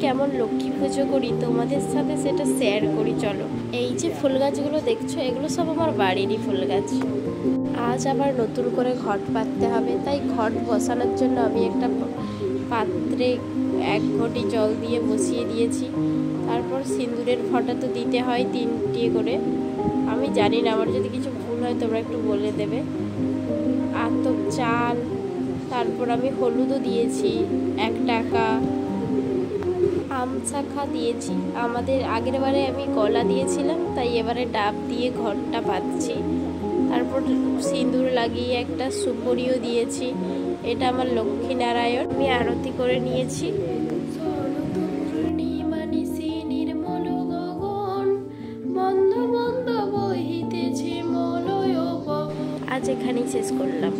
কেমন লক্ষ্মী পুজো করি তোমাদের সাথে সেটা শেয়ার করি। চলো, এই যে ফুল গাছগুলো দেখছো এগুলো সব আমার বাড়িরই ফুল গাছ। আজ আবার নতুন করে ঘট পাততে হবে, তাই ঘট বসানোর জন্য আমি একটা পাত্রে 1 ঘটি জল দিয়ে বসিয়ে দিয়েছি। তারপর সিঁদুরের ফোঁটা তো দিতে হয় 3টে করে। আমি জানি না, আমার যদি কিছু ভুল হয় তোমরা একটু বলে দেবে। আতপ চাল, তারপর আমি হলুদও দিয়েছি 1 টাকা, আম শাখা দিয়েছি। আমাদের আগের বারে আমি কলা দিয়েছিলাম, তাই এবারে ডাব দিয়ে ঘটটা পাচ্ছি। তারপর সিঁদুর লাগিয়ে একটা সুপুরিও দিয়েছি। এটা আমার লক্ষ্মীনারায়ণ, আমি আরতি করে নিয়েছি। আজ এখানেই শেষ করলাম।